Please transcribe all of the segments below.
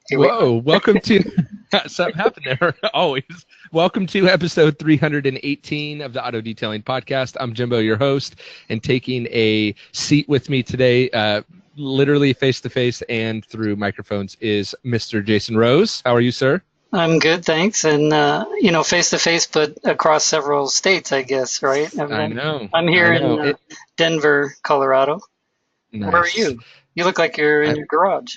Here we Whoa, welcome to something happened there. Always. Welcome to episode 318 of the Auto Detailing Podcast. I'm Jimbo, your host, and taking a seat with me today, literally face to face and through microphones, is Mr. Jason Rose. How are you, sir? I'm good, thanks. And face to face, but across several states, I guess, right? I know. I'm here in Denver, Colorado. Nice. Where are you? You look like you're in your garage.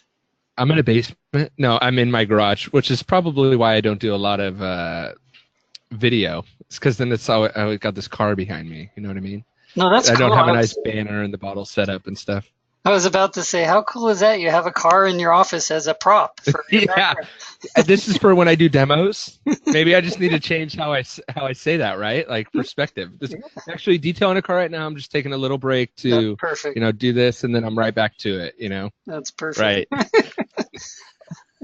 I'm in a basement. No, I'm in my garage, which is probably why I don't do a lot of video. It's because then I got this car behind me. You know what I mean? No, that's cool. I don't have a nice banner and the bottle set up and stuff. I was about to say, how cool is that? You have a car in your office as a prop. For yeah, this is for when I do demos. Maybe I just need to change how I say that, right? Like perspective. Actually, detailing a car right now, I'm just taking a little break to, do this, and then I'm right back to it. That's perfect. Right.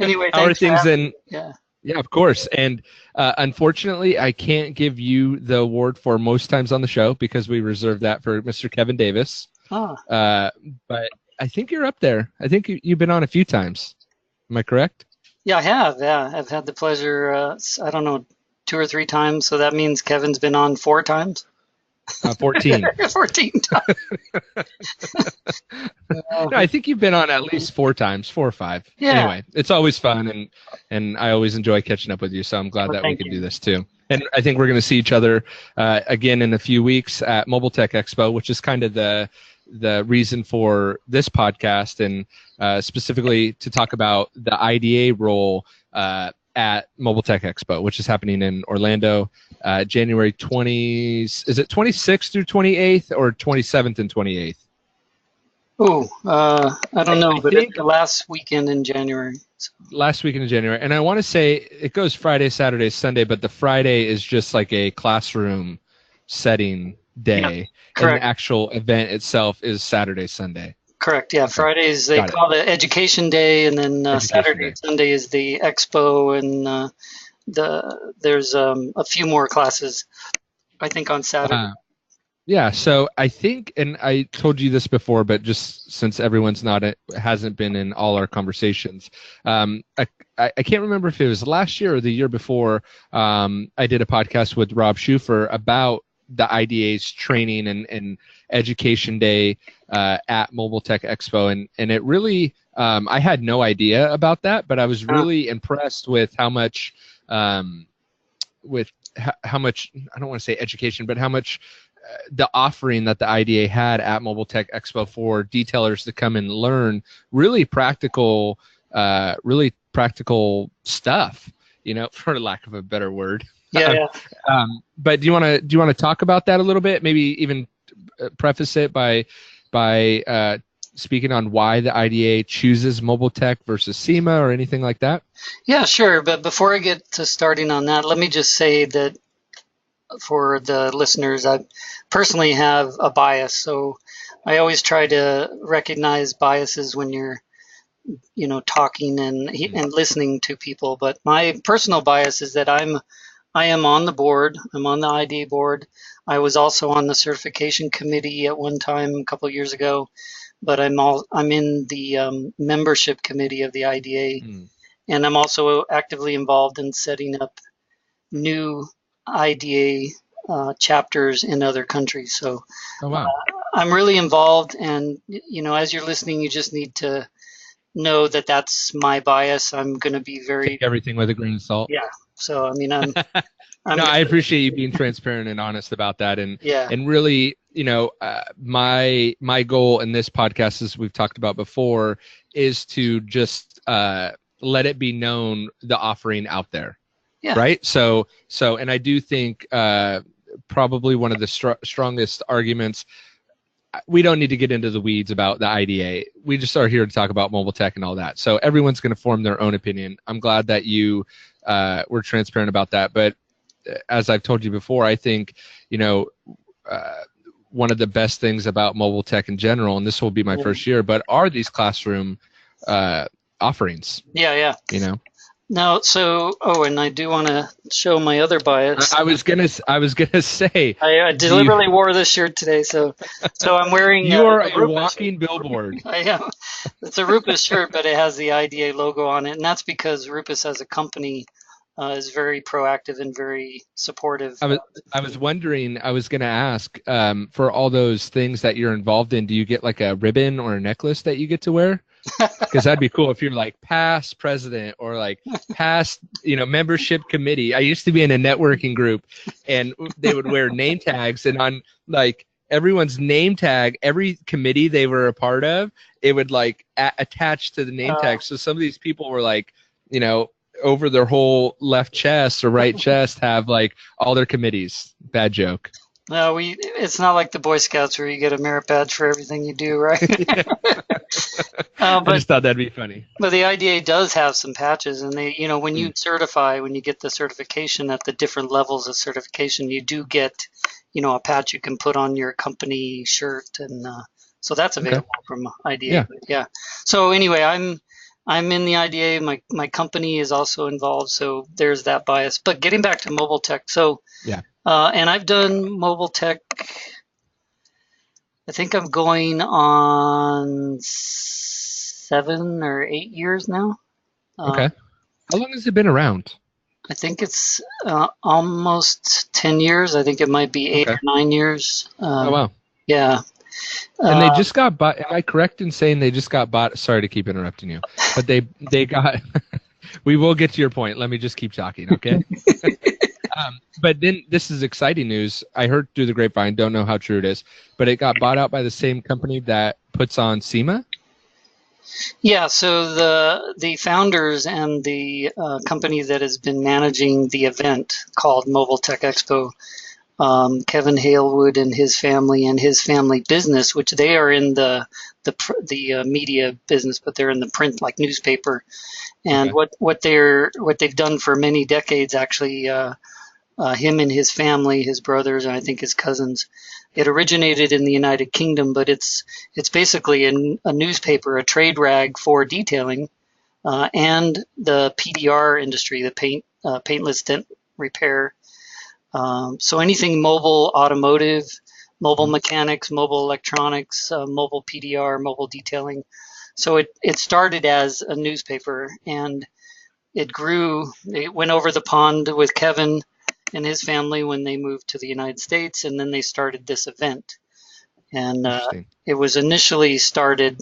Anyway, how are things in? Yeah. Yeah, of course. And unfortunately, I can't give you the award for most times on the show because we reserved that for Mr. Kevin Davis. But I think you're up there. I think you've been on a few times. Am I correct? Yeah, I have. Yeah, I've had the pleasure, 2 or 3 times. So that means Kevin's been on 4 times. 14. 14 times. No, I think you've been on at least 4 times, 4 or 5. Yeah. Anyway, it's always fun, and I always enjoy catching up with you. So I'm glad that we can do this too. And I think we're going to see each other again in a few weeks at Mobile Tech Expo, which is kind of the reason for this podcast, and specifically to talk about the IDA role at Mobile Tech Expo, which is happening in Orlando, January 20th. Is it 26th through 28th or 27th and 28th? Oh, I don't know, but it's the last weekend in January. Last weekend in January. And I want to say it goes Friday, Saturday, Sunday, but the Friday is just like a classroom setting day. Yeah, correct. And the actual event itself is Saturday, Sunday. Correct. Yeah, Fridays they call it Education Day, and then Saturday and Sunday is the Expo, and there's a few more classes, I think, on Saturday. Yeah, so I think, and I told you this before, but just since everyone's hasn't been in all our conversations, I can't remember if it was last year or the year before. I did a podcast with Rob Schufer about the IDA's training and education day at Mobile Tech Expo, and it really I had no idea about that, but I was really impressed with how much how much, I don't want to say education, but how much the offering that the IDA had at Mobile Tech Expo for detailers to come and learn really practical stuff, for lack of a better word. Yeah. But do you want to talk about that a little bit? Maybe even preface it by speaking on why the IDA chooses Mobile Tech versus SEMA or anything like that? Yeah, sure. But before I get to starting on that, let me just say that for the listeners, I personally have a bias. So I always try to recognize biases when you're talking and listening to people. But my personal bias is that I am on the board. I'm on the IDA board. I was also on the certification committee at one time a couple of years ago, but I'm in the membership committee of the IDA, and I'm also actively involved in setting up new IDA chapters in other countries. So I'm really involved, and as you're listening, you just need to know that that's my bias. I'm going to be take everything with a grain of salt. Yeah. So I'm no, I appreciate you being transparent and honest about that, and really, my goal in this podcast, as we've talked about before, is to just let it be known the offering out there. Yeah. Right. So, and I do think probably one of the strongest arguments. We don't need to get into the weeds about the IDA. We just are here to talk about mobile tech and all that. So everyone's going to form their own opinion. I'm glad that you were transparent about that. But as I've told you before, I think, one of the best things about mobile tech in general, and this will be my first year, but are these classroom offerings. Yeah. Now, so, oh, and I do want to show my other bias. I was gonna say, I do you deliberately wore this shirt today, so I'm wearing you are a a Rufus. walking billboard. I am. It's a Rupus shirt, but it has the IDA logo on it, and that's because Rupus as a company is very proactive and very supportive. I was I was wondering, I was gonna ask, for all those things that you're involved in, do you get like a ribbon or a necklace that you get to wear? Because that'd be cool if you're like past president or like past, membership committee. I used to be in a networking group, and they would wear name tags, and on like everyone's name tag, every committee they were a part of, it would like attach to the name Uh, tag. So some of these people were like, you know, over their whole left chest or right chest have like all their committees. Bad joke. no, it's not like the Boy Scouts where you get a merit badge for everything you do, right? I But just thought that'd be funny. the IDA does have some patches, and when you Mm, certify, when you get the certification at the different levels of certification, you do get, a patch you can put on your company shirt, and so that's okay. available from IDA. Yeah. But yeah. So anyway, I'm in the IDA. My company is also involved, so there's that bias. But getting back to mobile tech, so Yeah. and I've done mobile tech. I think I'm going on 7 or 8 years now. Okay. How long has it been around? I think it's almost 10 years. I think it might be eight Okay. or 9 years. Oh wow. Yeah. And they Uh, just got bought. Am I correct in saying they just got bought? Sorry to keep interrupting you, but they got. We will get to your point. Let me just keep talking, okay? But then this is exciting news. I heard through the grapevine. Don't know how true it is, but it got bought out by the same company that puts on SEMA. yeah. So the founders and the company that has been managing the event called Mobile Tech Expo, Kevin Halewood and his family business, which they are in the media business, but they're in the print like newspaper. And Okay. what they've done for many decades, actually, him and his family, his brothers, and I think his cousins. It originated in the United Kingdom, but it's basically a newspaper, a trade rag for detailing, and the PDR industry, the paintless dent repair. So anything mobile, automotive, mobile Mhm. mechanics, mobile electronics, mobile PDR, mobile detailing. So it started as a newspaper, and it grew. It went over the pond with Kevin and his family when they moved to the United States, and then they started this event. And Interesting. it was initially started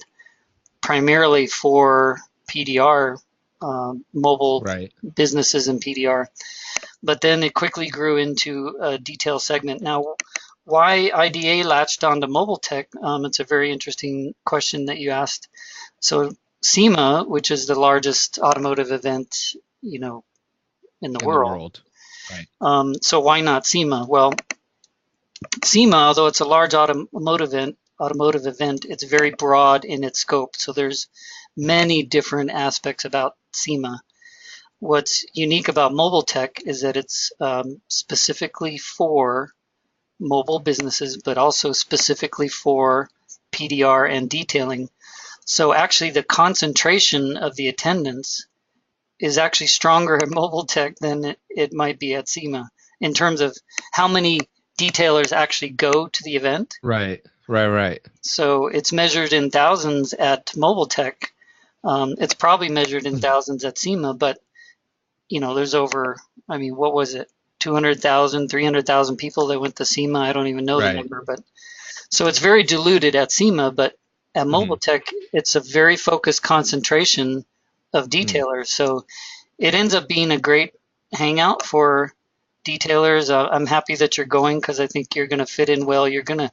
primarily for PDR, mobile Right. businesses and PDR, but then it quickly grew into a detail segment. Now, why IDA latched onto mobile tech? It's a very interesting question that you asked. So SEMA, which is the largest automotive event, you know, in the In the world. world. Right. So why not SEMA? Well, SEMA, although it's a large automotive event, it's very broad in its scope. So there's many different aspects about SEMA. What's unique about mobile tech is that it's specifically for mobile businesses, but also specifically for PDR and detailing. So actually, the concentration of the attendance is actually stronger at mobile tech than it might be at SEMA in terms of how many detailers actually go to the event. Right. Right. Right. So it's measured in thousands at mobile tech. It's probably measured in thousands at SEMA, but there's over, I mean, what was it? 200,000, 300,000 people that went to SEMA. I don't even know the Right. number, but so it's very diluted at SEMA, but at Mm-hmm. mobile tech, it's a very focused concentration of Mm. detailers. So it ends up being a great hangout for detailers. I'm happy that you're going because I think you're going to fit in well. You're gonna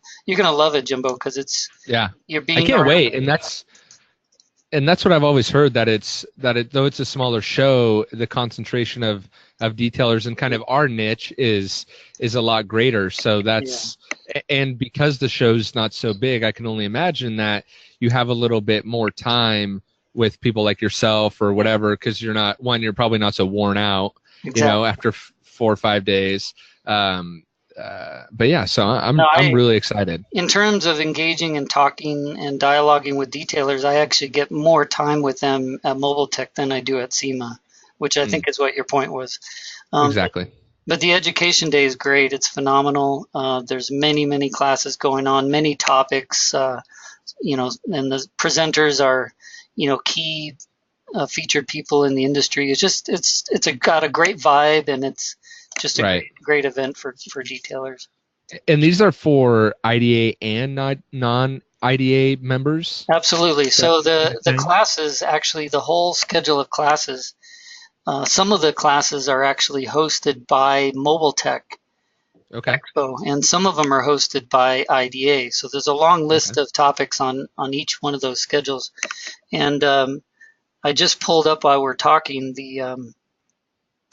love it, Jimbo, because Yeah. you're I being can't around. wait, and that's what I've always heard, that though it's a smaller show, the concentration of detailers and kind of our niche is a lot greater. So Yeah, and because the show's not so big, I can only imagine that you have a little bit more time with people like yourself or whatever, because you're probably not so worn out, exactly. after 4 or 5 days. But yeah, so No, I'm really excited. in terms of engaging and talking and dialoguing with detailers, I actually get more time with them at Mobile Tech than I do at SEMA. which I think is what your point was. Um, Exactly. but the education day is great. It's phenomenal. There's many classes going on, many topics, and the presenters are, key featured people in the industry. Got a great vibe, and it's just a Right. great event for detailers. And these are for IDA and non-IDA members? Absolutely. So the Okay. classes, actually, the whole schedule of classes, some of the classes are actually hosted by Mobile Tech Okay. Expo, and some of them are hosted by IDA. So there's a long list of topics on each one of those schedules. And I just pulled up while we're talking the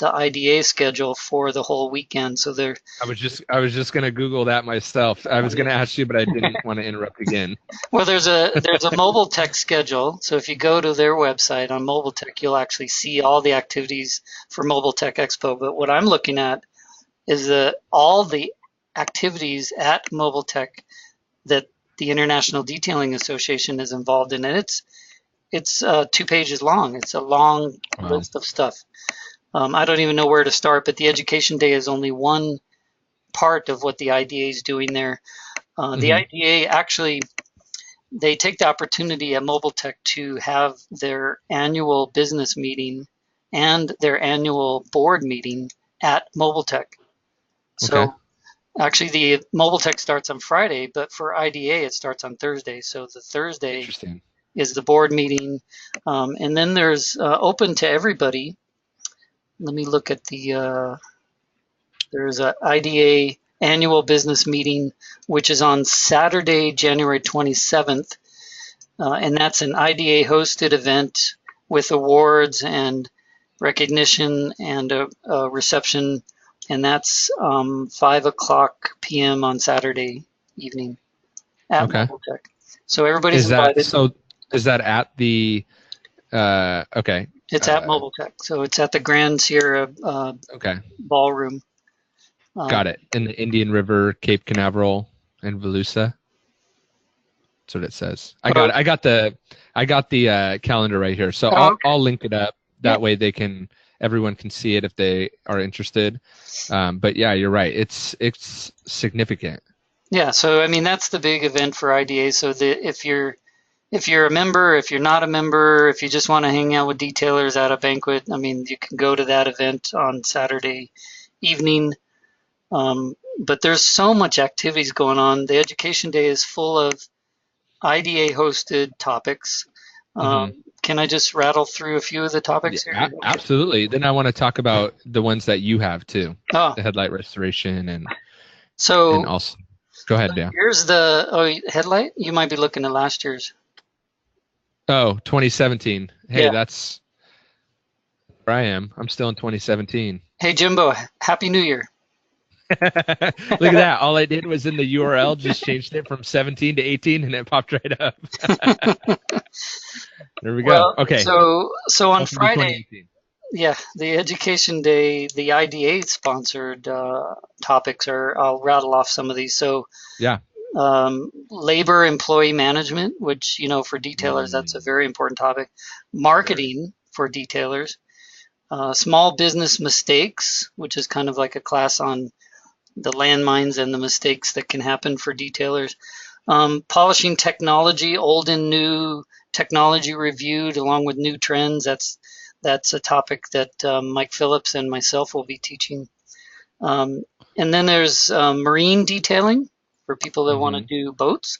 IDA schedule for the whole weekend. So there. I was just gonna Google that myself. I was gonna ask you, but I didn't want to interrupt again. Well, there's a Mobile Tech schedule. So if you go to their website on Mobile Tech, you'll actually see all the activities for Mobile Tech Expo. But what I'm looking at is all the activities at Mobile Tech that the International Detailing Association is involved in, and it's 2 pages long. It's a long list of stuff. I don't even know where to start, but the Education Day is only one part of what the IDA is doing there. The IDA actually, they take the opportunity at Mobile Tech to have their annual business meeting and their annual board meeting at Mobile Tech. So actually the Mobile Tech starts on Friday, but for IDA it starts on Thursday. So the Thursday is the board meeting. And then there's open to everybody. Let me look at there's a IDA annual business meeting, which is on Saturday, January 27th. And that's an IDA hosted event with awards and recognition and a reception. And that's 5:00 p.m. on Saturday evening at Mobile Tech. So everybody's invited. Is that at the okay. It's at Mobile Tech. So it's at the Grand Sierra Ballroom. Got it. In the Indian River, Cape Canaveral, and Volusia. That's what it says. I got it. I got the calendar right here. So I'll link it up. That way everyone can see it if they are interested. But yeah, you're right. It's significant. Yeah. So I mean, that's the big event for IDA. So if you're a member, if you're not a member, if you just want to hang out with detailers at a banquet, I mean, you can go to that event on Saturday evening. But there's so much activities going on. The Education Day is full of IDA hosted topics. Can I just rattle through a few of the topics here? Absolutely. Then I want to talk about the ones that you have too. The headlight restoration and also. Go ahead, Dan. Here's the headlight. You might be looking at last year's. 2017. Hey, that's where I am. I'm still in 2017. Hey, Jimbo, Happy New Year. Look at that. All I did was in the URL, just changed it from 17 to 18, and it popped right up. There we go. Okay. So on Friday, the Education Day, the IDA sponsored topics I'll rattle off some of these. So labor employee management, which, for detailers, that's a very important topic. Marketing for detailers. Small business mistakes, which is kind of like a class on the landmines and the mistakes that can happen for detailers. Polishing technology, old and new technology reviewed along with new trends. That's a topic that Mike Phillips and myself will be teaching. And then there's marine detailing for people that want to do boats.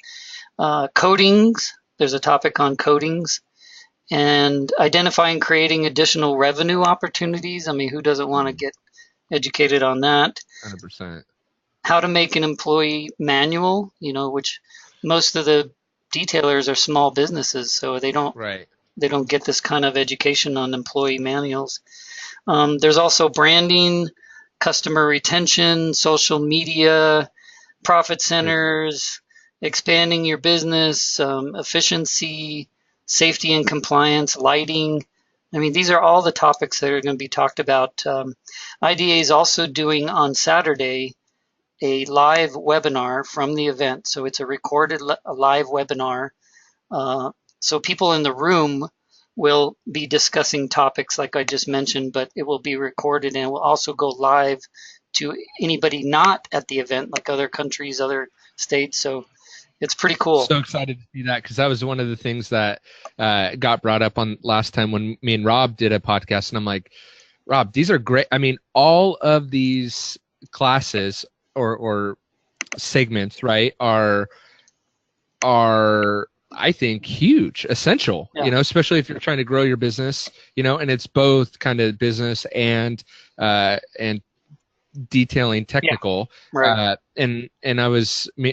Coatings, there's a topic on coatings. And identifying, creating additional revenue opportunities. I mean, who doesn't want to get educated on that? 100%. How to make an employee manual, which most of the detailers are small businesses, so they don't get this kind of education on employee manuals. There's also branding, customer retention, social media, profit centers, expanding your business, efficiency, safety and compliance, lighting. I mean, these are all the topics that are going to be talked about. IDA is also doing on Saturday a live webinar from the event. So it's a recorded live webinar. So people in the room we'll be discussing topics like I just mentioned, but it will be recorded and it will also go live to anybody not at the event, like other countries, other states. So it's pretty cool. So excited to see that, because that was one of the things that got brought up on last time when me and Rob did a podcast, and I'm like, Rob, these are great. I mean, all of these classes or segments, right, are I think huge, essential, Yeah. Especially if you're trying to grow your business, and it's both kind of business and detailing technical. Yeah. Right. And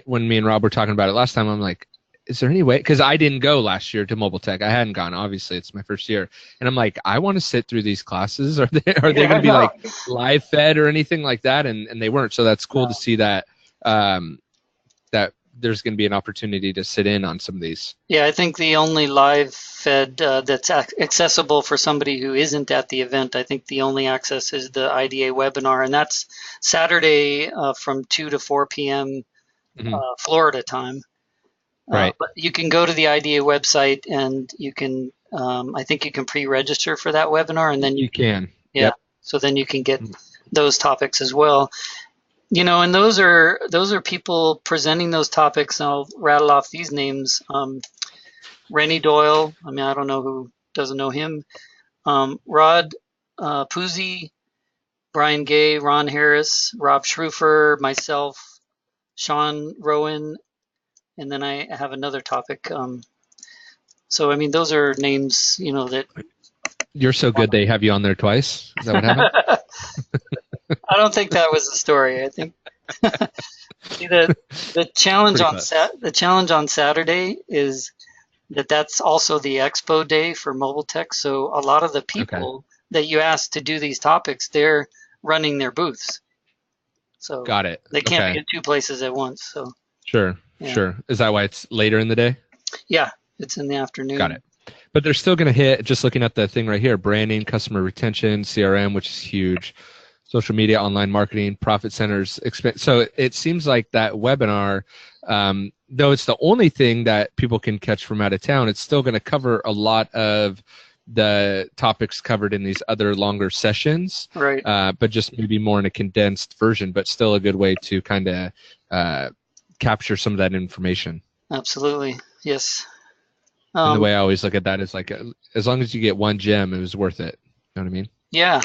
when me and Rob were talking about it last time, I'm like, is there any way? Because I didn't go last year to Mobile Tech. I hadn't gone. Obviously, it's my first year, and I'm like, I want to sit through these classes. Are they going to be like live fed or anything like that? And they weren't. So that's cool to see that that there's going to be an opportunity to sit in on some of these. Yeah, I think the only live fed that's accessible for somebody who isn't at the event, I think the only access is the IDA webinar, and that's Saturday from 2 to 4 p.m. Florida time. Right. But you can go to the IDA website and you can, I think you can pre-register for that webinar, and then you can. Yeah. Yep. So then you can get those topics as well. And those are people presenting those topics. And I'll rattle off these names. Rennie Doyle. I mean, I don't know who doesn't know him. Rod Puzzi, Brian Gay, Ron Harris, Rob Schrufer, myself, Sean Rowan, and then I have another topic. So, I mean, those are names, that... You're so good they have you on there twice? Is that what happened? I don't think that was the story. I think see, the challenge on Saturday is that's also the Expo day for Mobile Tech. So a lot of the people that you ask to do these topics, they're running their booths. So got it. They can't be in two places at once. So sure. Is that why it's later in the day? Yeah, it's in the afternoon. Got it. But they're still going to hit, just looking at the thing right here, branding, customer retention, CRM, which is huge, social media, online marketing, profit centers. So it seems like that webinar, though it's the only thing that people can catch from out of town, it's still going to cover a lot of the topics covered in these other longer sessions, right? But just maybe more in a condensed version, but still a good way to kind of capture some of that information. Absolutely, yes. And the way I always look at that is like, as long as you get one gem, it was worth it. You know what I mean? Yeah.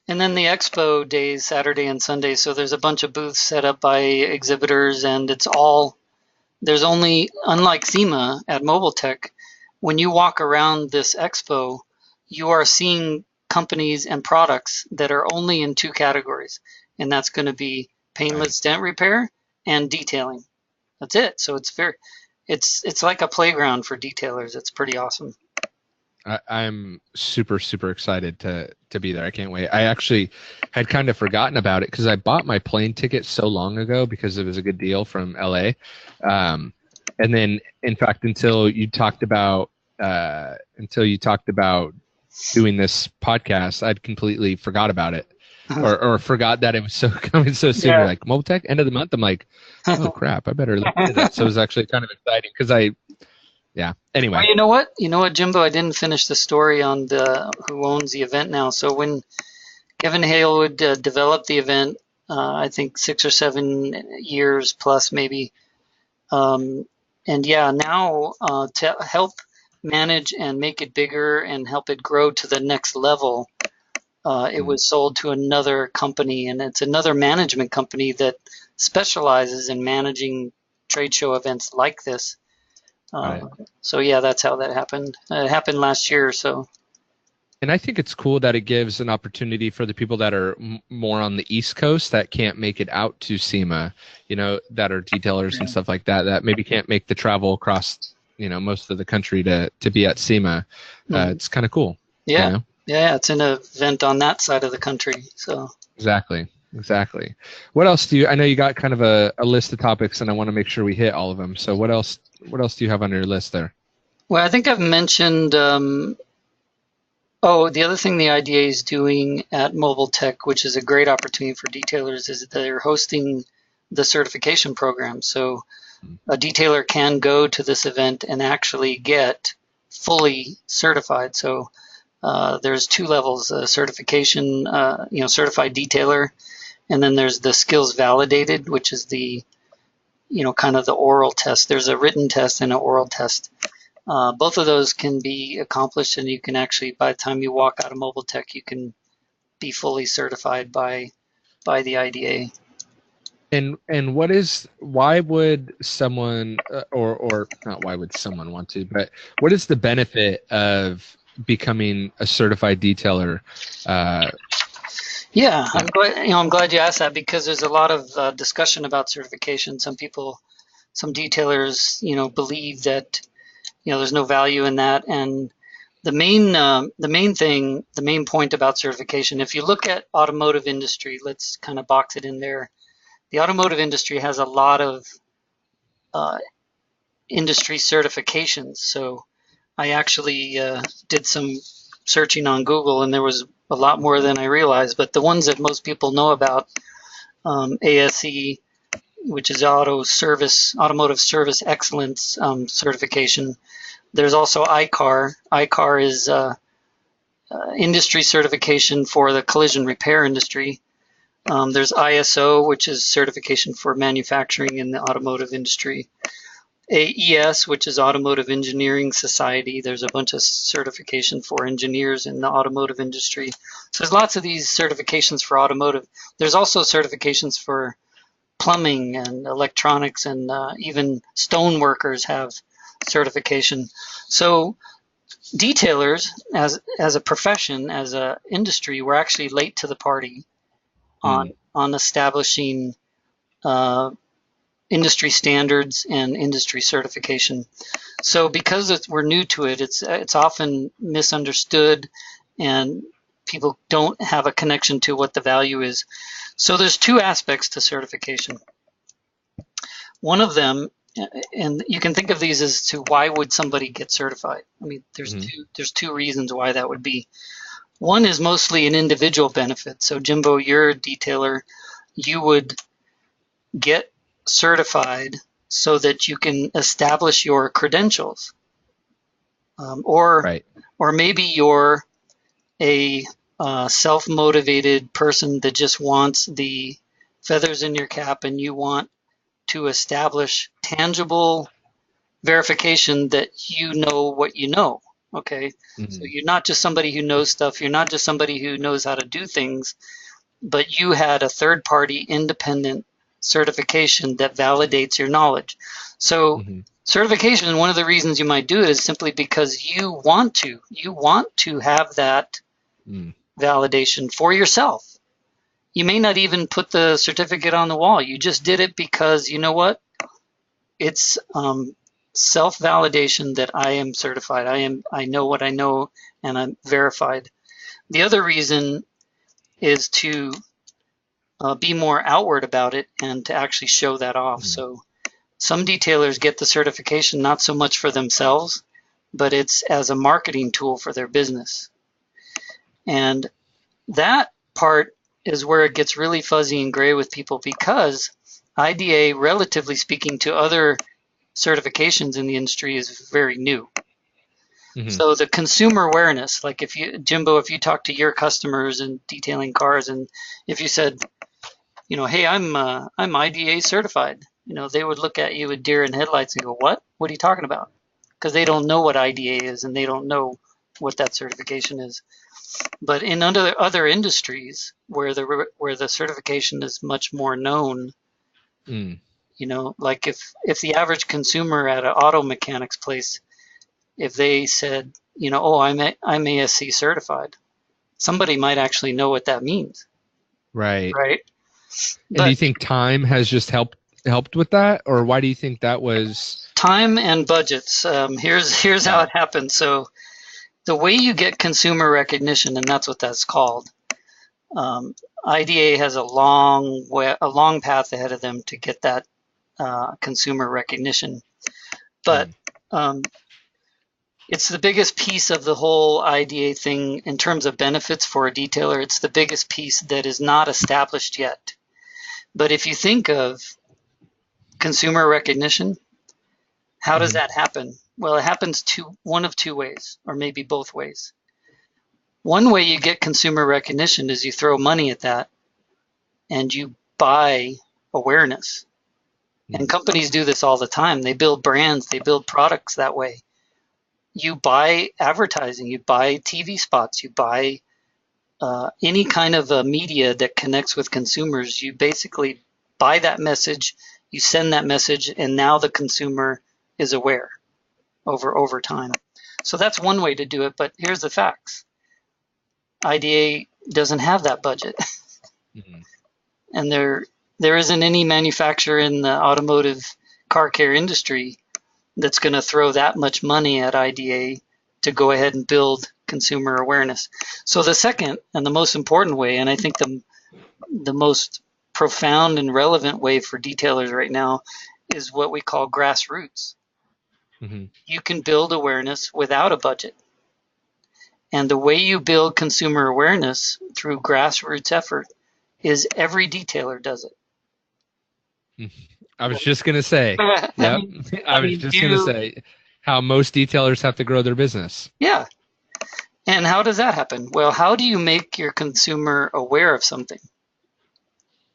And then the Expo days, Saturday and Sunday. So there's a bunch of booths set up by exhibitors, and there's only, unlike SEMA at Mobile Tech, when you walk around this Expo, you are seeing companies and products that are only in two categories. And that's going to be paintless dent repair and detailing. That's it. So it's like a playground for detailers. It's pretty awesome. I'm super, super excited to be there. I can't wait. I actually had kind of forgotten about it because I bought my plane ticket so long ago because it was a good deal from LA. And then, in fact, until you talked about doing this podcast, I'd completely forgot about it. Or forgot that it was coming so soon. Yeah. Like, Mobile Tech, end of the month. I'm like, oh crap, I better look into that. So it was actually kind of exciting because anyway. Well, you know what, Jimbo, I didn't finish the story on who owns the event now. So when Kevin Halewood developed the event, I think 6 or 7 years plus maybe, now to help manage and make it bigger and help it grow to the next level, it was sold to another company, and it's another management company that specializes in managing trade show events like this. So yeah, that's how that happened. It happened last year or so. And I think it's cool that it gives an opportunity for the people that are more on the East Coast that can't make it out to SEMA, that are detailers and stuff like that, that maybe can't make the travel across, most of the country to be at SEMA. It's kind of cool. Yeah. Yeah, it's an event on that side of the country. So Exactly. What else I know you got kind of a list of topics, and I want to make sure we hit all of them. So what else do you have on your list there? Well, I think I've mentioned, the other thing the IDA is doing at Mobile Tech, which is a great opportunity for detailers, is that they're hosting the certification program. So a detailer can go to this event and actually get fully certified. So there's two levels: certification, certified detailer, and then there's the skills validated, which is the kind of the oral test. There's a written test and an oral test. Both of those can be accomplished, and you can actually, by the time you walk out of Mobile Tech, you can be fully certified by the IDA. And why would someone or not why would someone want to, but what is the benefit of becoming a certified detailer? Yeah, I'm glad you asked that, because there's a lot of discussion about certification. Some detailers, believe that there's no value in that. And the main point about certification, if you look at automotive industry, let's kind of box it in there. The automotive industry has a lot of industry certifications. So I actually did some searching on Google, and there was a lot more than I realized. But the ones that most people know about, ASE, which is Automotive Service Excellence certification. There's also ICAR. ICAR is industry certification for the collision repair industry. There's ISO, which is certification for manufacturing in the automotive industry. AES, which is Automotive Engineering Society. There's a bunch of certification for engineers in the automotive industry. So there's lots of these certifications for automotive. There's also certifications for plumbing and electronics, and even stone workers have certification. So detailers, as a profession, as a industry, we're actually late to the party on establishing industry standards and industry certification. So because we're new to it, it's often misunderstood, and people don't have a connection to what the value is. So there's two aspects to certification. One of them, and you can think of these as to why would somebody get certified. I mean, there's two reasons why that would be. One is mostly an individual benefit. So Jimbo, you're a detailer. You would get certified so that you can establish your credentials, or maybe you're a self-motivated person that just wants the feathers in your cap, and you want to establish tangible verification that you know what you know. Okay, so you're not just somebody who knows stuff. You're not just somebody who knows how to do things, but you had a third-party independent certification that validates your knowledge. So certification, one of the reasons you might do it is simply because you want to have that validation for yourself. You may not even put the certificate on the wall. You just did it because, you know what? It's self-validation that I am certified. I know what I know, and I'm verified. The other reason is to be more outward about it and to actually show that off. So some detailers get the certification not so much for themselves, but it's as a marketing tool for their business. And that part is where it gets really fuzzy and gray with people, because IDA, relatively speaking to other certifications in the industry, is very new. So the consumer awareness, like Jimbo, if you talk to your customers in detailing cars, and if you said, hey, I'm IDA certified, they would look at you with deer in headlights and go, what? What are you talking about? Because they don't know what IDA is, and they don't know what that certification is. But in other industries where the certification is much more known, like if the average consumer at an auto mechanics place, if they said, oh, I'm ASC certified, somebody might actually know what that means. Right. And But do you think time has just helped with that, or why do you think that was? Time and budgets. Here's how it happens. So the way you get consumer recognition, and that's what that's called, IDA has a long path ahead of them to get that consumer recognition. But it's the biggest piece of the whole IDA thing in terms of benefits for a detailer. It's the biggest piece that is not established yet. But if you think of consumer recognition, how does that happen? Well, it happens one of two ways, or maybe both ways. One way you get consumer recognition is you throw money at that and you buy awareness. And companies do this all the time. They build brands, they build products that way. You buy advertising, you buy TV spots, you buy any kind of media that connects with consumers. You basically buy that message, you send that message, and now the consumer is aware over time. So that's one way to do it, but here's the facts. IDA doesn't have that budget. And there isn't any manufacturer in the automotive car care industry that's going to throw that much money at IDA to go ahead and build consumer awareness. So the second and the most important way, and I think the most profound and relevant way for detailers right now, is what we call grassroots. You can build awareness without a budget. And the way you build consumer awareness through grassroots effort is every detailer does it. I was just going to say, yep. I was just going to say how most detailers have to grow their business. Yeah. And how does that happen? Well, how do you make your consumer aware of something?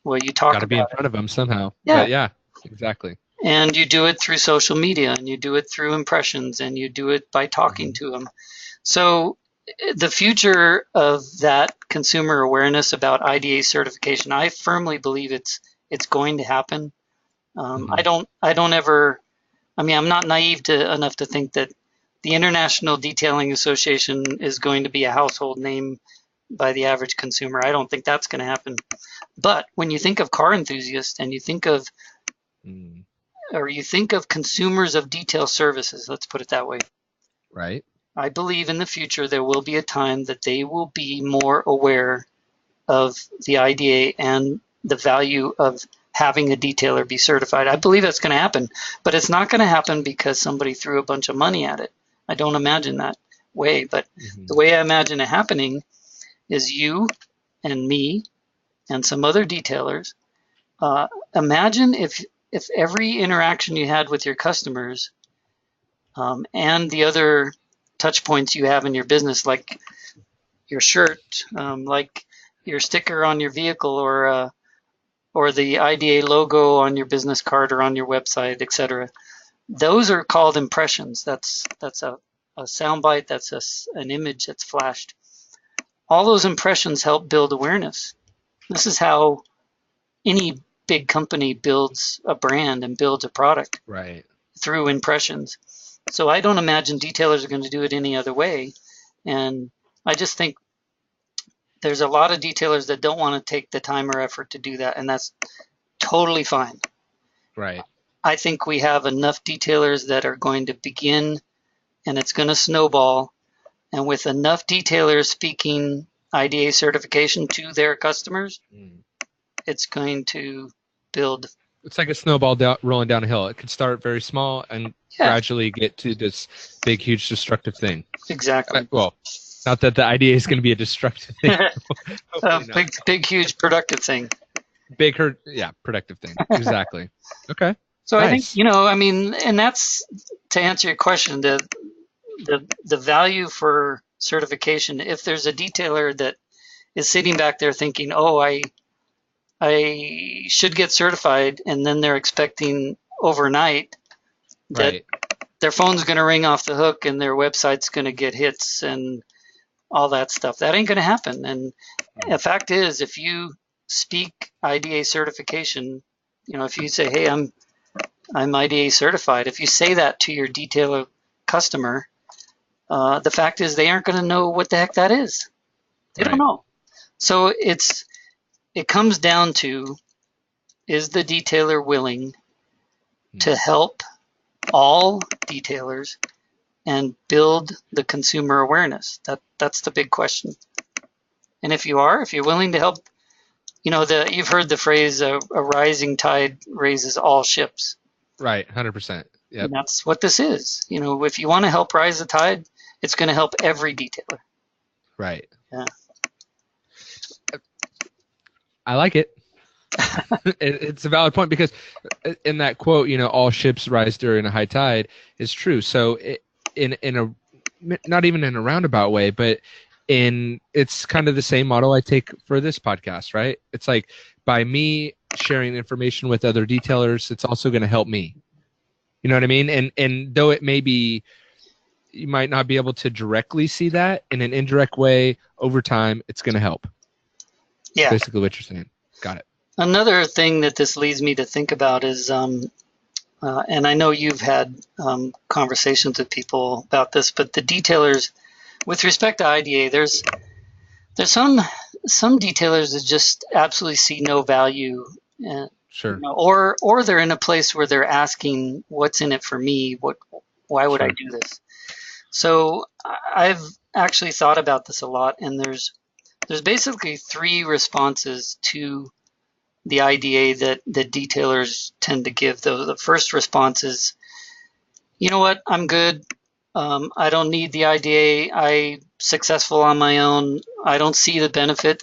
Well, you talk about it. Got to be in front of them somehow. Yeah. But yeah, exactly. And you do it through social media, and you do it through impressions, and you do it by talking to them. So the future of that consumer awareness about IDA certification, I firmly believe it's going to happen. I'm not naive enough to think that the International Detailing Association is going to be a household name by the average consumer. I don't think that's going to happen. But when you think of car enthusiasts and you think of consumers of detail services, let's put it that way. Right. I believe in the future there will be a time that they will be more aware of the IDA and the value of having a detailer be certified. I believe that's going to happen, but it's not going to happen because somebody threw a bunch of money at it. I don't imagine that way, but the way I imagine it happening is you and me and some other detailers. Imagine if every interaction you had with your customers and the other touch points you have in your business, like your shirt, like your sticker on your vehicle, or the IDA logo on your business card or on your website, etc. Those are called impressions. That's a soundbite. That's an image that's flashed. All those impressions help build awareness. This is how any big company builds a brand and builds a product. Right. Through impressions. So I don't imagine detailers are going to do it any other way. And I just think there's a lot of detailers that don't want to take the time or effort to do that, and that's totally fine. Right. I think we have enough detailers that are going to begin, and it's going to snowball. And with enough detailers speaking IDA certification to their customers, it's going to build. It's like a snowball rolling down a hill. It could start very small and gradually get to this big, huge destructive thing. Exactly. Well, not that the IDA is going to be a destructive thing. Big, huge, productive thing. Productive thing. Exactly. Okay. So nice. I think, and that's to answer your question, the value for certification. If there's a detailer that is sitting back there thinking, oh, I should get certified, and then they're expecting overnight that their phone's going to ring off the hook and their website's going to get hits and all that stuff. That ain't going to happen. And the fact is, if you speak IDA certification, if you say, hey, I'm IDA certified, if you say that to your detailer customer, the fact is they aren't going to know what the heck that is. They don't know. So it comes down to, is the detailer willing to help all detailers and build the consumer awareness? That's the big question. And if you're willing to help, you've heard the phrase, a rising tide raises all ships. Right, 100%. Yep. And that's what this is. If you want to help rise the tide, it's going to help every detailer. Right. Yeah. I like it. It's a valid point because in that quote, all ships rise during a high tide is true. So in a not even in a roundabout way, but it's kind of the same model I take for this podcast, right? It's like by me sharing information with other detailers, it's also going to help me. You know what I mean? And though it may be, you might not be able to directly see that in an indirect way over time, it's going to help. Yeah. Basically what you're saying. Got it. Another thing that this leads me to think about is, and I know you've had conversations with people about this, but the detailers, with respect to IDA, there's some detailers that just absolutely see no value, Sure. or they're in a place where they're asking, "What's in it for me? Why would I Sure. do this?" So I've actually thought about this a lot, and there's basically three responses to the IDA that detailers tend to give. The first response is, you know what, I'm good. I don't need the IDA. I'm successful on my own. I don't see the benefit.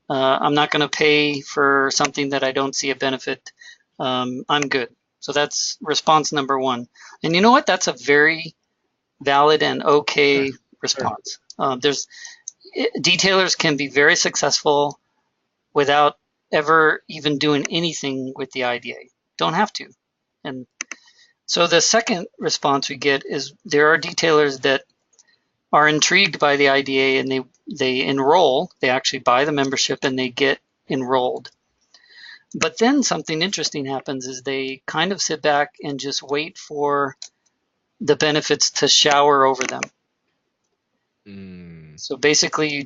I'm not going to pay for something that I don't see a benefit. I'm good. So that's response number one. And you know what? That's a very valid and okay response. Detailers can be very successful without ever even doing anything with the IDA. Don't have to. And so the second response we get is there are detailers that are intrigued by the IDA and they enroll, they actually buy the membership and they get enrolled. But then something interesting happens is they kind of sit back and just wait for the benefits to shower over them. So basically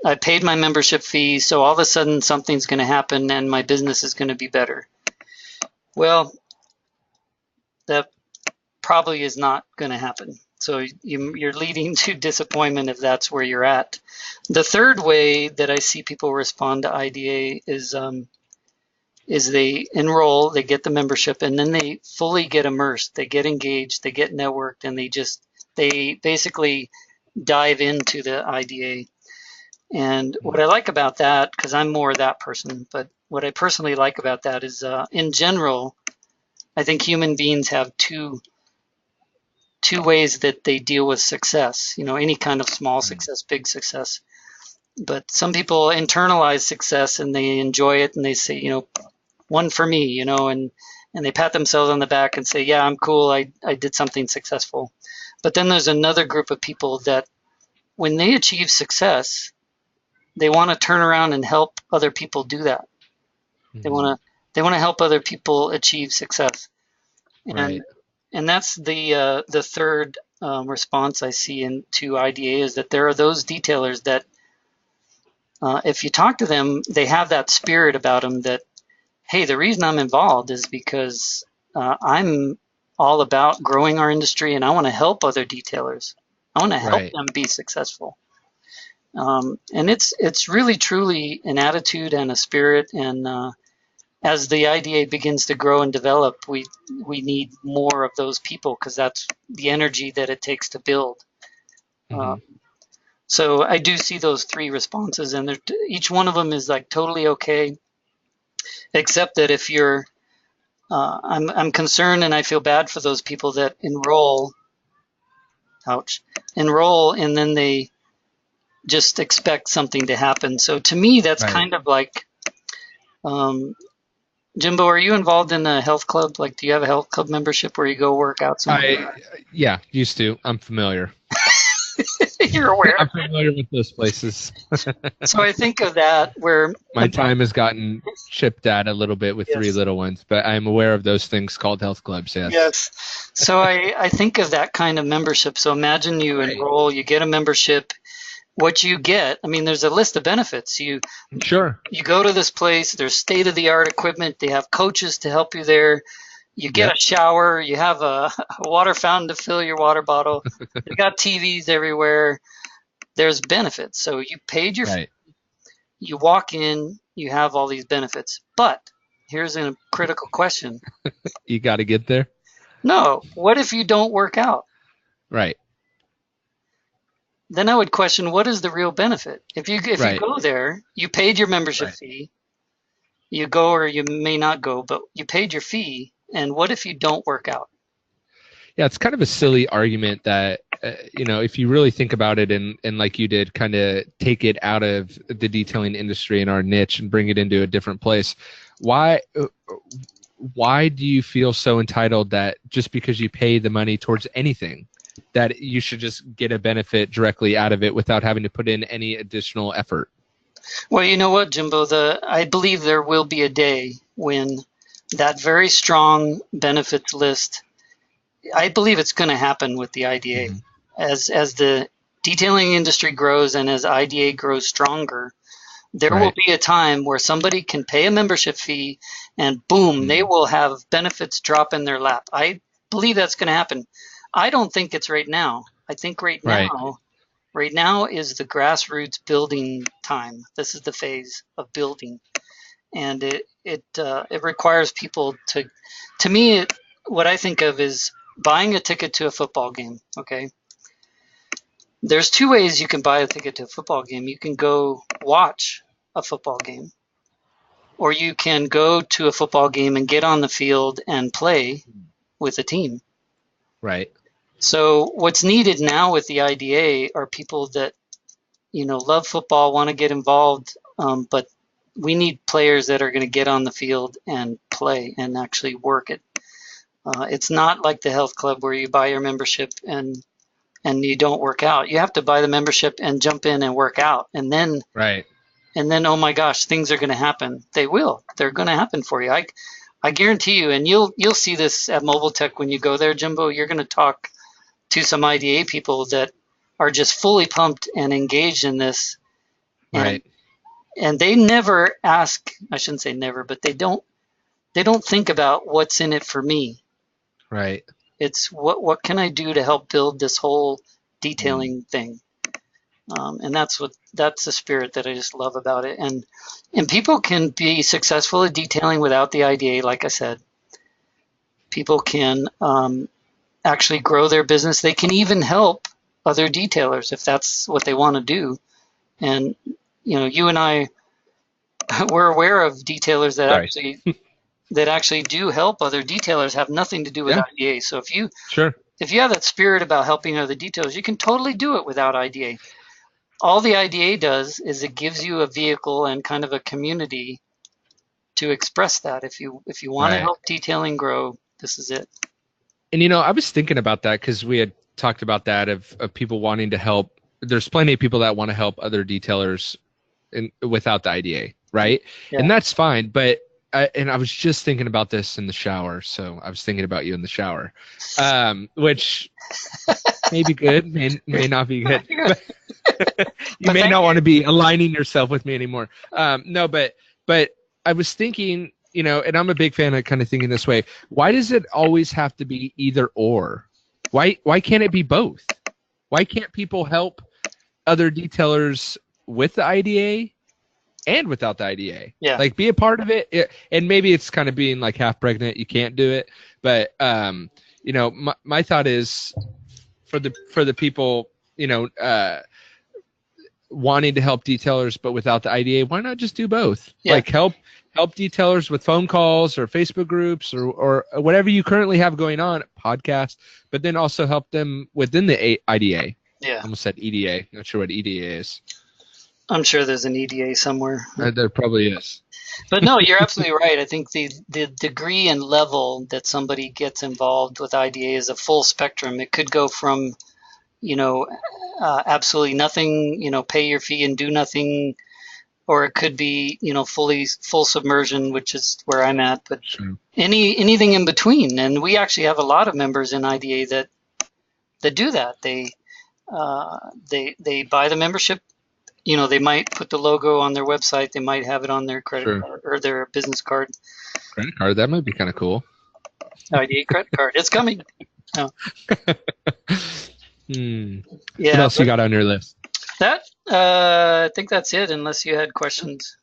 I paid my membership fee, so all of a sudden something's going to happen and my business is going to be better. Well, that probably is not going to happen. So you're leading to disappointment if that's where you're at. The third way that I see people respond to IDA is they enroll, they get the membership, and then they fully get immersed. They get engaged, they get networked, and they basically dive into the IDA. And what I like about that, because I'm more that person, but what I personally like about that is, in general, I think human beings have two ways that they deal with success. Any kind of small success, big success. But some people internalize success and they enjoy it and they say, one for me, and they pat themselves on the back and say, yeah, I'm cool. I did something successful. But then there's another group of people that when they achieve success, they want to turn around and help other people do that. They want to help other people achieve success. Right. And that's the third response I see into IDA is that there are those detailers that if you talk to them, they have that spirit about them that, hey, the reason I'm involved is because I'm all about growing our industry and I want to help other detailers. I want to help them be successful. And it's really truly an attitude and a spirit. And as the IDA begins to grow and develop, we need more of those people because that's the energy that it takes to build. So I do see those three responses, and each one of them is like totally okay, except that if you're, I'm concerned and I feel bad for those people that enroll, and then they just expect something to happen. So to me, that's kind of like, Jimbo, are you involved in a health club? Like, do you have a health club membership where you go work out somewhere? Yeah, used to. I'm familiar. You're aware. I'm familiar with those places. So I think of that where my time has gotten chipped at a little bit with three little ones, but I'm aware of those things called health clubs. Yes. So I think of that kind of membership. So imagine you enroll, you get a membership. What you get, I mean, there's a list of benefits. You go to this place, there's state-of-the-art equipment, they have coaches to help you there. You get a shower, you have a water fountain to fill your water bottle. You got TVs everywhere. There's benefits. So you paid your fee. You walk in, you have all these benefits. But here's a critical question. You got to get there? No. What if you don't work out? Right. Then I would question, what is the real benefit? If you go there, you paid your membership fee, You go or you may not go, but you paid your fee. And what if you don't work out? Yeah, it's kind of a silly argument that if you really think about it and like you did, kind of take it out of the detailing industry and our niche and bring it into a different place. Why do you feel so entitled that just because you pay the money towards anything, that you should just get a benefit directly out of it without having to put in any additional effort? Well, you know what, Jimbo? I believe there will be a day when that very strong benefits list, I believe it's going to happen with the IDA. Mm-hmm. As the detailing industry grows and as IDA grows stronger, there will be a time where somebody can pay a membership fee and boom, they will have benefits drop in their lap. I believe that's going to happen. I don't think it's right now. I think right now is the grassroots building time. This is the phase of building, and it requires people to me, what I think of is buying a ticket to a football game. Okay, there's two ways you can buy a ticket to a football game. You can go watch a football game, or you can go to a football game and get on the field and play with a team. Right. So what's needed now with the IDA are people that love football, want to get involved, but we need players that are going to get on the field and play and actually work it. It's not like the health club where you buy your membership and you don't work out. You have to buy the membership and jump in and work out, and then oh my gosh, things are going to happen. They will. They're going to happen for you. I guarantee you, and you'll see this at Mobile Tech when you go there, Jimbo. You're going to talk to some IDA people that are just fully pumped and engaged in this. And they never ask, I shouldn't say never, but they don't think about what's in it for me. Right. It's what can I do to help build this whole detailing thing. And that's the spirit that I just love about it. And people can be successful at detailing without the IDA, like I said. People can actually grow their business. They can even help other detailers if that's what they want to do. And you and I, we're aware of detailers that actually do help other detailers, have nothing to do with IDA. So if you have that spirit about helping other detailers, you can totally do it without IDA. All the IDA does is it gives you a vehicle and kind of a community to express that. If you want to help detailing grow, this is it. And I was thinking about that because we had talked about that of people wanting to help. There's plenty of people that want to help other detailers without the IDA, right? Yeah. And that's fine. But I was just thinking about this in the shower, so I was thinking about you in the shower, which may be good, may not be good. You may not want to be aligning yourself with me anymore. No, but I was thinking, and I'm a big fan of kind of thinking this way. Why does it always have to be either or? Why can't it be both? Why can't people help other detailers with the IDA and without the IDA? Yeah. Like be a part of it. And maybe it's kind of being like half pregnant. You can't do it. But, my thought is for the people, wanting to help detailers, but without the IDA, why not just do both? Yeah. Like help detailers with phone calls or Facebook groups or whatever you currently have going on, podcast, but then also help them within the IDA. Yeah. I almost said EDA. Not sure what EDA is. I'm sure there's an EDA somewhere. There probably is. But no, you're absolutely right. I think the degree and level that somebody gets involved with IDA is a full spectrum. It could go from, absolutely nothing, pay your fee and do nothing, or it could be, full submersion, which is where I'm at. But sure. Anything in between. And we actually have a lot of members in IDA that do that. They buy the membership. They might put the logo on their website. They might have it on their credit card or their business card. Credit card, that might be kind of cool. IDA credit card, it's coming. Oh. Yeah. What else you got on your list? That I think that's it. Unless you had questions.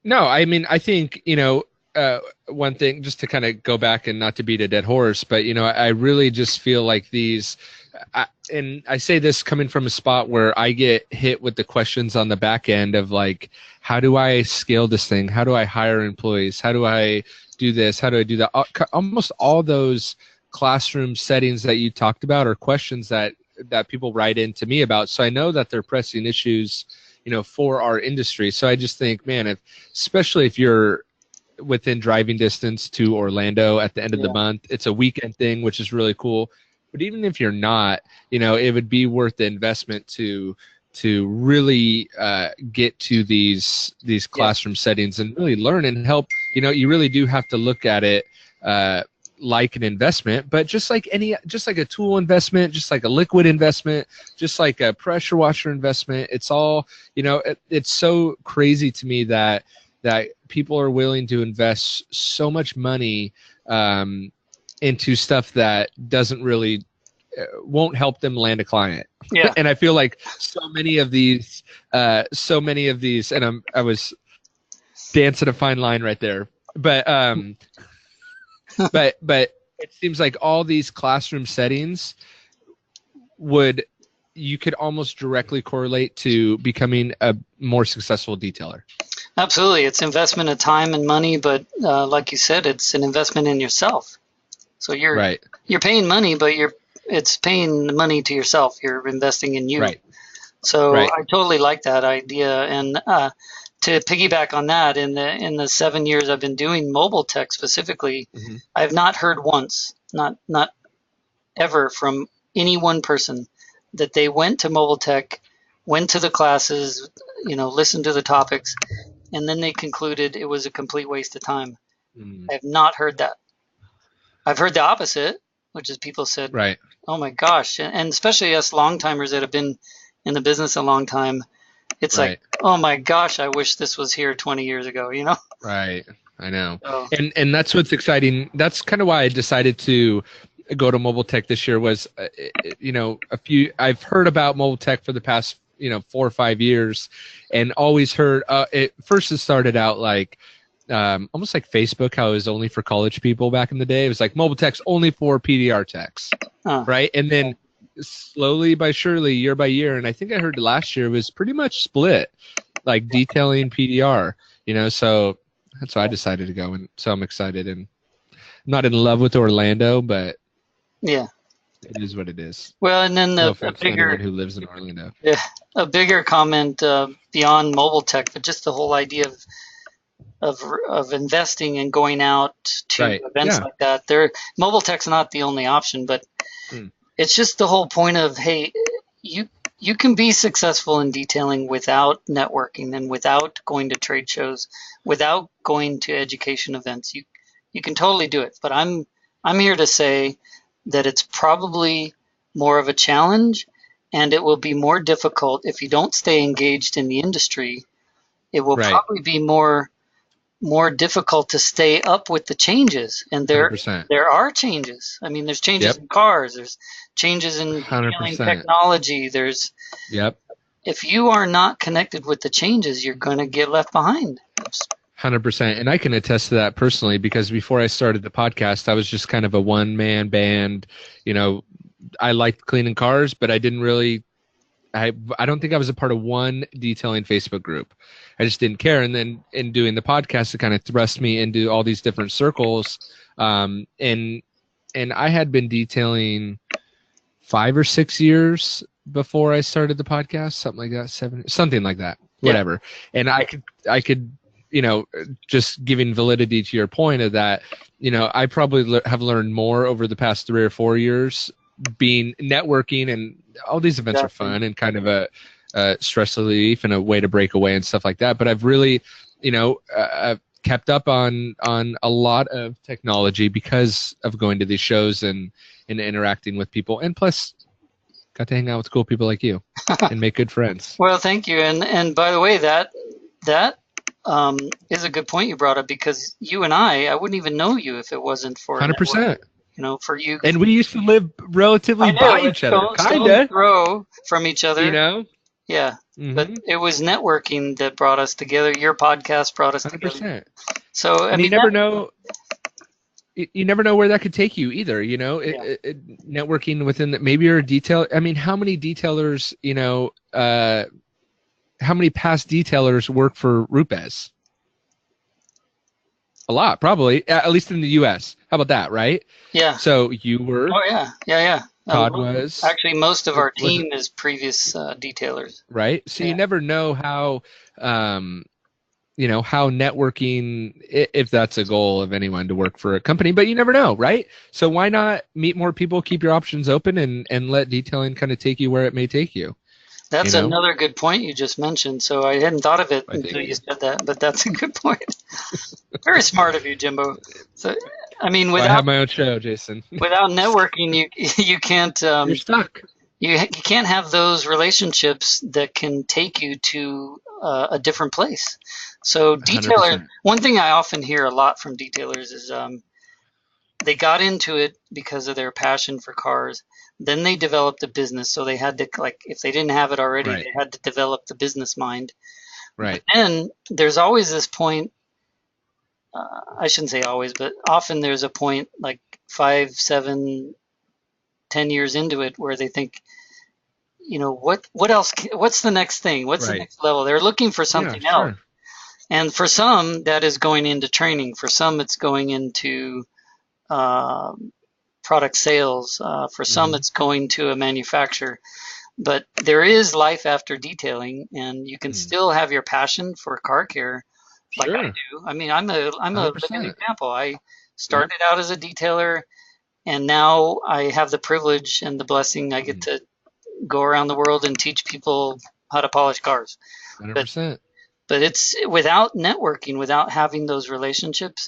No, I mean I think one thing just to kind of go back and not to beat a dead horse, but I really just feel like these and I say this coming from a spot where I get hit with the questions on the back end of like, how do I scale this thing? How do I hire employees? How do I do this? How do I do that? Almost all those classroom settings that you talked about are questions that people write in to me about. So I know that they're pressing issues, for our industry. So I just think, man, especially if you're within driving distance to Orlando at the end of the month, it's a weekend thing, which is really cool. But even if you're not, it would be worth the investment to really get to these classroom settings and really learn and help. You really do have to look at it like an investment, but just like a tool investment, just like a liquid investment, just like a pressure washer investment. It's all, it's so crazy to me that people are willing to invest so much money into stuff that doesn't really won't help them land a client. Yeah. And I feel like so many of these, and I was dancing a fine line right there, but but it seems like all these classroom settings you could almost directly correlate to becoming a more successful detailer. Absolutely. It's investment of time and money, but like you said, it's an investment in yourself. So you're paying money, but it's paying money to yourself. You're investing in you. Right. So I totally like that idea. And to piggyback on that, in the 7 years I've been doing mobile tech specifically, I've not heard once, not ever, from any one person that they went to mobile tech, went to the classes, listened to the topics, and then they concluded it was a complete waste of time. I have not heard that. I've heard the opposite, which is people said, oh my gosh, and especially us long timers that have been in the business a long time, it's like, oh my gosh, I wish this was here 20 years ago, Right. I know. So, and that's what's exciting. That's kind of why I decided to go to mobile tech this year was, I've heard about mobile tech for the past, 4 or 5 years, and always heard, it started out like, almost like Facebook, how it was only for college people back in the day. It was like mobile tech's only for PDR techs, right? And then slowly by surely, year by year, and I think I heard last year was pretty much split, like detailing PDR, so that's why I decided to go, and so I'm excited. And I'm not in love with Orlando, but yeah, it is what it is. Well, and then no offense to anyone who lives in Orlando. Yeah, a bigger comment beyond mobile tech, but just the whole idea of investing and going out to events like that. Mobile tech's not the only option, but it's just the whole point of, hey, you can be successful in detailing without networking and without going to trade shows, without going to education events. You can totally do it. But I'm here to say that it's probably more of a challenge, and it will be more difficult if you don't stay engaged in the industry. It will probably be more difficult to stay up with the changes, and there are changes. I mean, there's changes in cars, there's changes in detailing technology. If you are not connected with the changes, you're going to get left behind. 100%. And I can attest to that personally, because before I started the podcast, I was just kind of a one-man band. I liked cleaning cars, but I didn't really I don't think I was a part of one detailing Facebook group. I just didn't care. And then in doing the podcast, it kind of thrust me into all these different circles. And I had been detailing 5 or 6 years before I started the podcast, something like that, 7, something like that, whatever. And I could, just giving validity to your point of that, I probably have learned more over the past 3 or 4 years being networking, and all these events are fun and kind of a stress relief and a way to break away and stuff like that. But I've really, kept up on a lot of technology because of going to these shows and interacting with people, and plus got to hang out with cool people like you and make good friends. Well, thank you. And by the way, that is a good point you brought up, because you and I wouldn't even know you if it wasn't for 100%. For you. And we used to live relatively by each other, kind of. Throw from each other. Yeah. Mm-hmm. But it was networking that brought us together. Your podcast brought us 100%. Together. So, you never know. you never know where that could take you either. Yeah. Networking within maybe you're a detail. I mean, how many detailers, how many past detailers work for Rupes? A lot, probably, at least in the U.S. How about that, right? Yeah. So you were, Oh yeah. Yeah. Yeah. Todd was, Actually, most of our was it team is previous detailers. right? So you Yeah. never know how, how networking, if that's a goal of anyone to work for a company, but you never know, right? So why not meet more people, keep your options open, and let detailing kind of take you where it may take you, That's you know? another good point you just mentioned. So I hadn't thought of it I until you think. said that, but that's a good point. Very smart of you, Jimbo. So, I mean, So I have my own show, Jason. without networking, you can't You're stuck. you can't have those relationships that can take you to a different place. So detailer, 100%. one thing I often hear a lot from detailers is they got into it because of their passion for cars. Then they developed a business, so they had to, like, if they didn't have it already, Right. they had to develop the business mind. But Right. then there's always this point. I shouldn't say always, but often there's a point like 5, 7, 10 years into it where they think, what else? What's the next thing? What's the Right. next level? They're looking for Yeah, something else. sure. And for some, that is going into training. For some, it's going into uh, product sales. For some, Hmm. it's going to a manufacturer. But there is life after detailing, and you can Hmm. still have your passion for car care, like I Sure. do. I mean, I'm a living 100%. example. I Yep. started out as a detailer, and now I have the privilege and the blessing. I get Hmm. to go around the world and teach people how to polish cars. But 100%. but it's without networking, without having those relationships.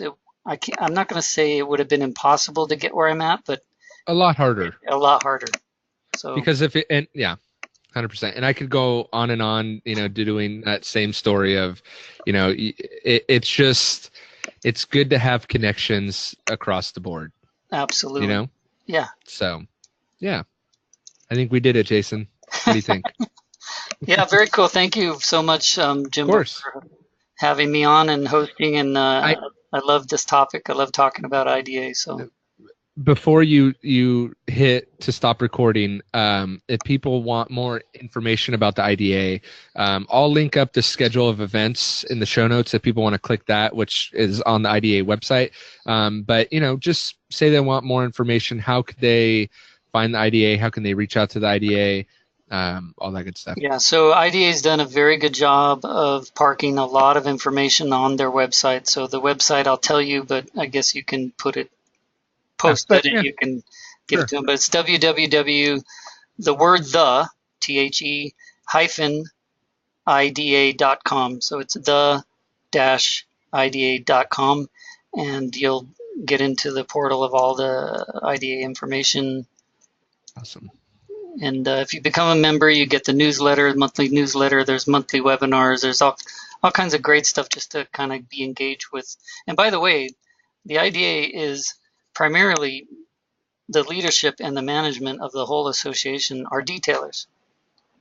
I'm not going to say it would have been impossible to get where I'm at, but A lot harder. a lot harder. So Because if it, and yeah, 100%. And I could go on, doing that same story of, it's just, it's good to have connections across the board, you absolutely, know? yeah, So, yeah, I think we did it, Jason. What do you think? yeah, very cool. Thank you so much, Of Jimbo, course. for having me on and hosting. And I I love this topic. I love talking about IDA. So Before you hit to stop recording, if people want more information about the IDA, I'll link up the schedule of events in the show notes if people want to click that, which is on the IDA website. But just say they want more information. How could they find the IDA? How can they reach out to the IDA? All that good stuff. yeah, so IDA's done a very good job of parking a lot of information on their website. So the website I'll tell you, but I guess you can Yeah, post but it and yeah, you can give it sure. to them. But it's www, the word the hyphen ida.com. So it's the dash ida.com, and you'll get into the portal of all the IDA information. Awesome. And if you become a member, you get the newsletter, monthly newsletter. There's monthly webinars. There's all kinds of great stuff just to kind of be engaged with. And by the way, the IDA is primarily the leadership and the management of the whole association are detailers.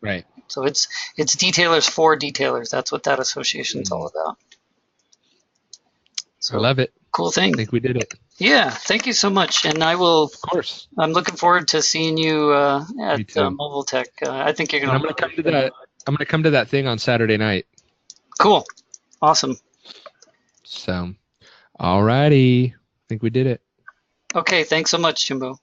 Right. So it's detailers for detailers. That's what that association's all Mm, about. I So love it. cool I thing. think we did it. Yeah, thank you so much. And I will. Of course. I'm looking forward to seeing you at Me too. Mobile Tech. I think you're And gonna love it. I'm gonna come to that thing on Saturday night. Cool. Awesome. So, alrighty. I think we did it. Okay, thanks so much, Jimbo.